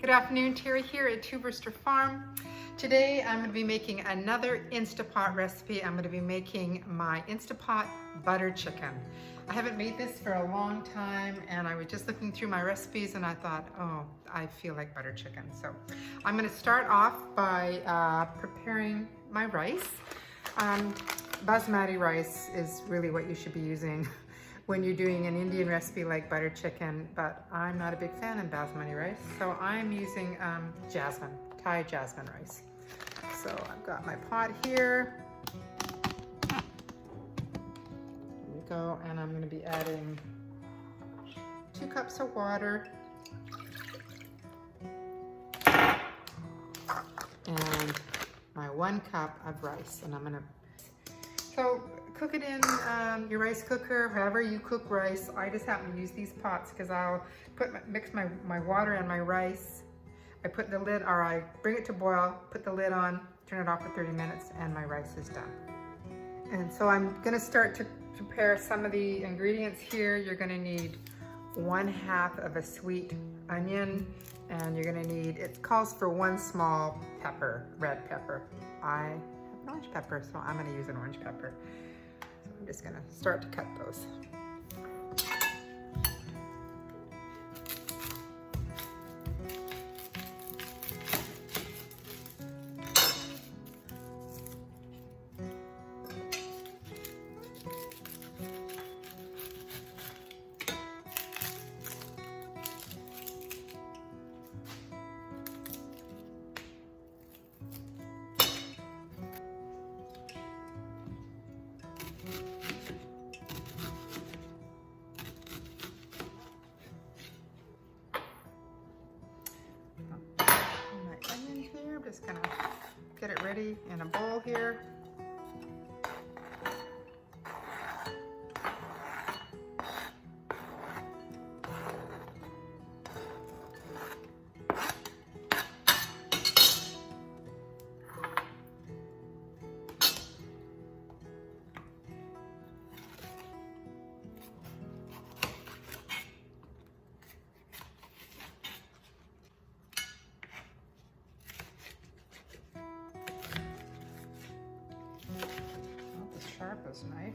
Good afternoon, Terry here at Rooster Farm. Today I'm going to be making another Instapot recipe. I'm going to be making my Instapot butter chicken. I haven't made this for a long time and I was just looking through my recipes and I thought, oh, I feel like butter chicken. So I'm going to start off by preparing my rice. Basmati rice is really what you should be using when you're doing an Indian recipe like butter chicken, but I'm not a big fan of basmati rice, so I'm using Thai jasmine rice. So I've got my pot here. There we go, and I'm going to be adding 2 cups of water and my 1 cup of rice, and I'm going to cook it in your rice cooker, however you cook rice. I just happen to use these pots because I'll mix my water and my rice. I put the lid, or I bring it to boil, put the lid on, turn it off for 30 minutes, and my rice is done. And so I'm gonna start to prepare some of the ingredients here. You're gonna need 1/2 of a sweet onion, and you're gonna need, it calls for 1 small pepper, red pepper. I have an orange pepper, so I'm gonna use an orange pepper. So I'm just gonna start to cut those. Just gonna get it ready in a bowl here. Sharpest knife.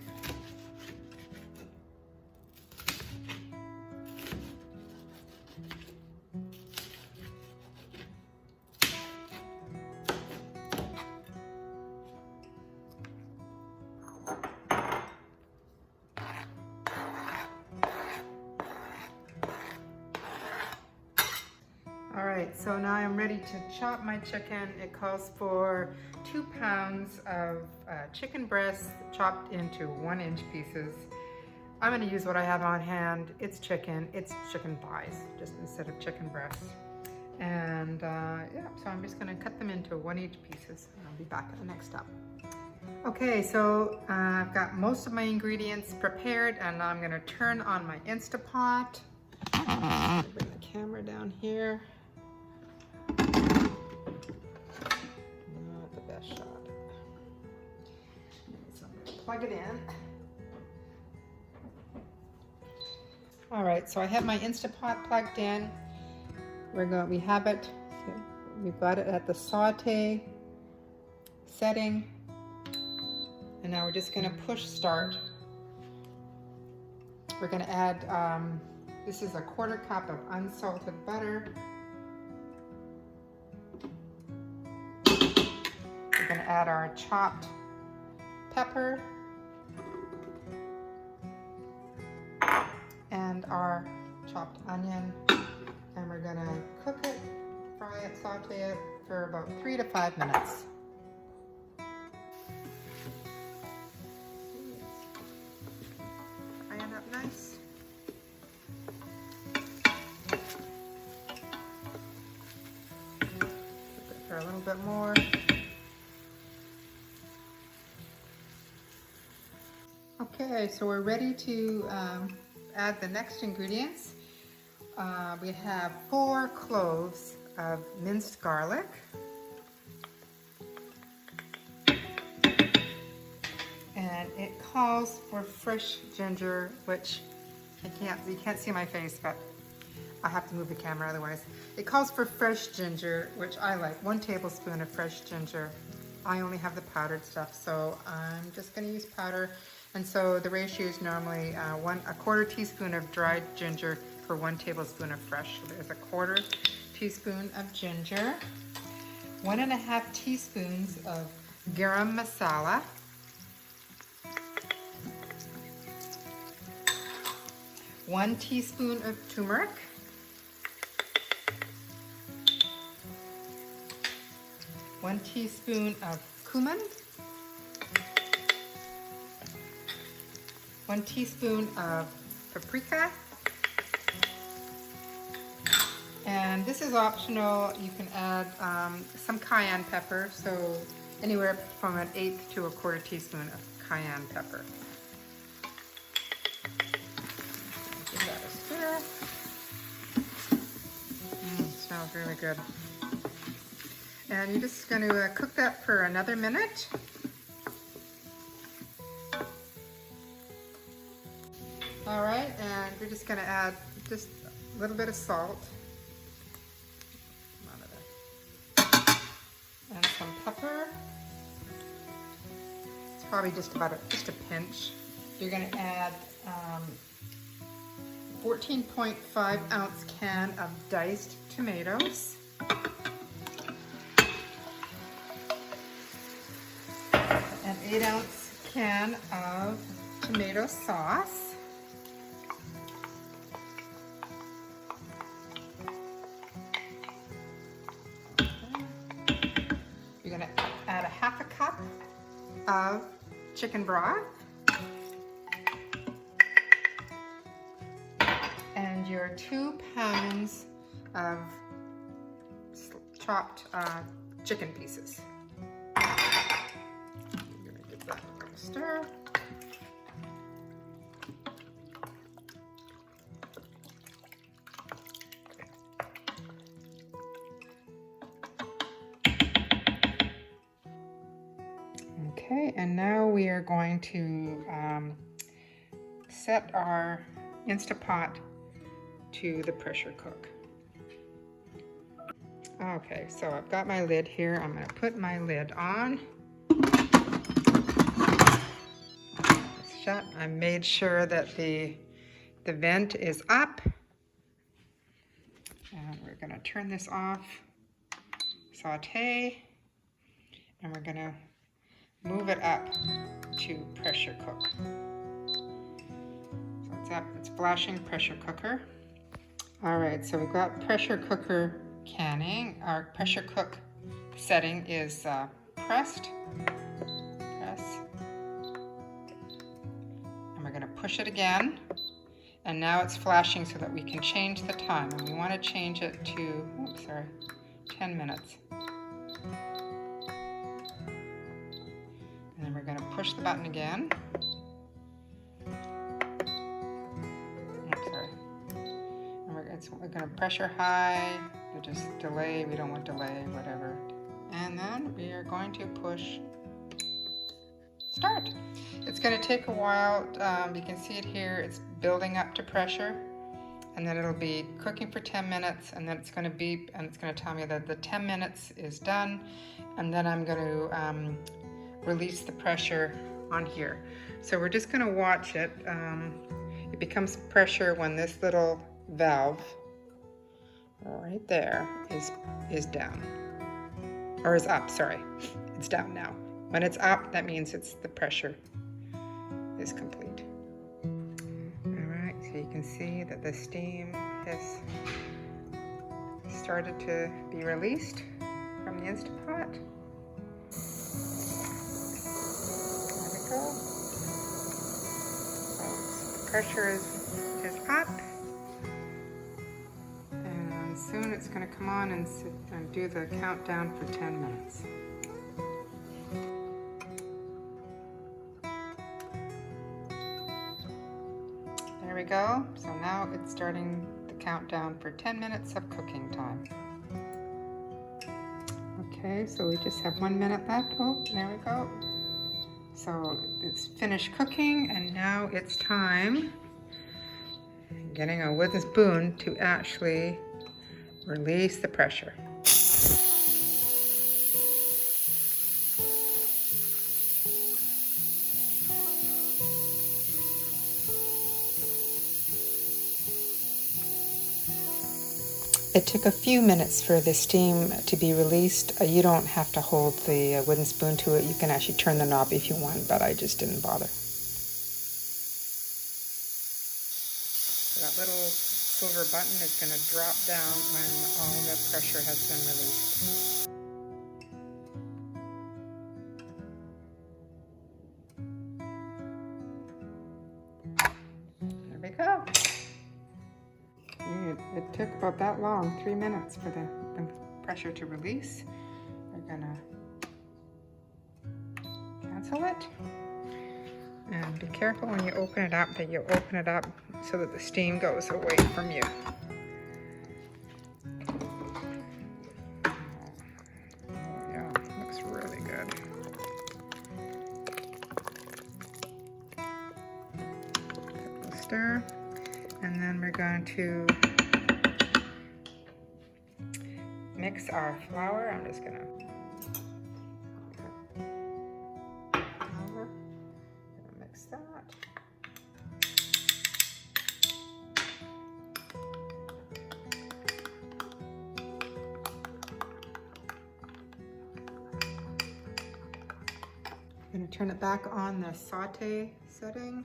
All right, so now I'm ready to chop my chicken. It calls for 2 pounds of chicken breast chopped into 1-inch pieces. I'm gonna use what I have on hand. It's chicken thighs, just instead of chicken breast. And yeah, so I'm just gonna cut them into 1-inch pieces. And I'll be back at the next step. Okay, so I've got most of my ingredients prepared and I'm gonna turn on my Instapot. Bring the camera down here. Shot. So I'm going to plug it in. All right, so I have my Instapot plugged in. We have it. We've got it at the saute setting, and now we're just going to push start. We're going to add. This is a 1/4 cup of unsalted butter. We're going to add our chopped pepper and our chopped onion, and we're going to cook it, fry it, saute it for about 3 to 5 minutes. Fry it up nice. Cook it for a little bit more. Okay, so we're ready to add the next ingredients. We have 4 cloves of minced garlic, and it calls for fresh ginger, which you can't see my face, but I have to move the camera otherwise. It calls for fresh ginger, which I like. 1 tablespoon of fresh ginger. I only have the powdered stuff, so I'm just going to use powder. And so the ratio is normally a 1/4 teaspoon of dried ginger for 1 tablespoon of fresh. So there's a 1/4 teaspoon of ginger, 1.5 teaspoons of garam masala, 1 teaspoon of turmeric, 1 teaspoon of cumin, 1 teaspoon of paprika, and this is optional. You can add some cayenne pepper, so anywhere from 1/8 to 1/4 teaspoon of cayenne pepper. Give that a stir. Smells really good. And you're just going to cook that for another minute. All right, and we're just going to add just a little bit of salt. And some pepper. It's probably just a pinch. You're going to add 14.5 ounce can of diced tomatoes. An 8 ounce can of tomato sauce. You're going to add a 1/2 cup of chicken broth. And your 2 pounds of chopped chicken pieces. You're going to give that a little stir. Okay, and now we are going to set our Instapot to the pressure cook. Okay, so I've got my lid here. I'm going to put my lid on. It's shut. I made sure that the vent is up. And we're going to turn this off, saute, and we're going to move it up to pressure cook. So it's up, it's flashing pressure cooker. All right, so we've got pressure cooker canning. Our pressure cook setting is pressed, press, and we're gonna push it again. And now it's flashing so that we can change the time. And we wanna change it to, 10 minutes. And then we're going to push the button again. And we're going to pressure high, just delay, we don't want delay, whatever. And then we are going to push start. It's going to take a while. You can see it here, it's building up to pressure. And then it'll be cooking for 10 minutes, and then it's going to beep, and it's going to tell me that the 10 minutes is done. And then I'm going to release the pressure on here. So we're just going to watch it. It becomes pressure when this little valve right there is down, or is up, sorry. It's down now. When it's up, that means the pressure is complete. Alright, so you can see that the steam has started to be released from the Instapot. So the pressure is up, and soon it's going to come on and do the countdown for 10 minutes. There we go. So now it's starting the countdown for 10 minutes of cooking time. Okay, so we just have 1 minute left. Oh, there we go. So it's finished cooking, and now it's time. getting a wooden spoon to actually release the pressure. It took a few minutes for the steam to be released. You don't have to hold the wooden spoon to it. You can actually turn the knob if you want, but I just didn't bother. That little silver button is going to drop down when all the pressure has been released. There we go. It took about that long, 3 minutes for the pressure to release. We're gonna cancel it. And be careful when you open it up that you open it up so that the steam goes away from you. Oh yeah, looks really good. Stir. And then we're going to mix our flour. I'm just gonna mix that. I'm gonna turn it back on the saute setting.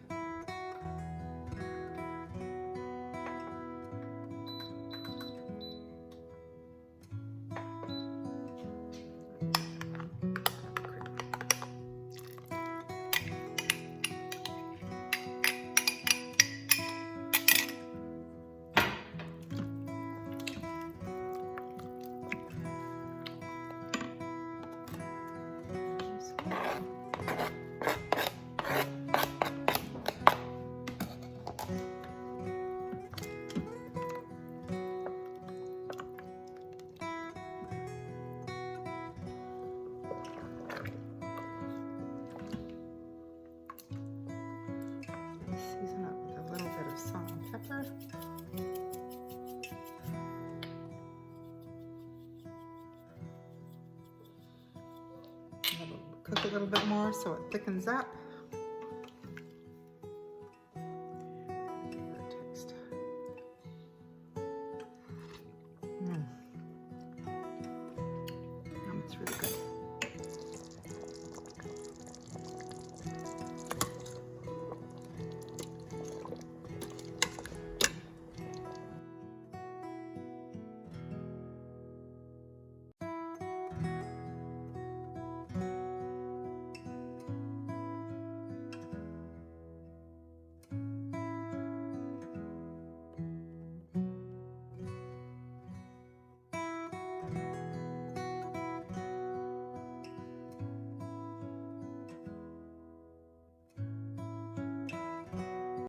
Season up with a little bit of salt and pepper. Cook a little bit more so it thickens up.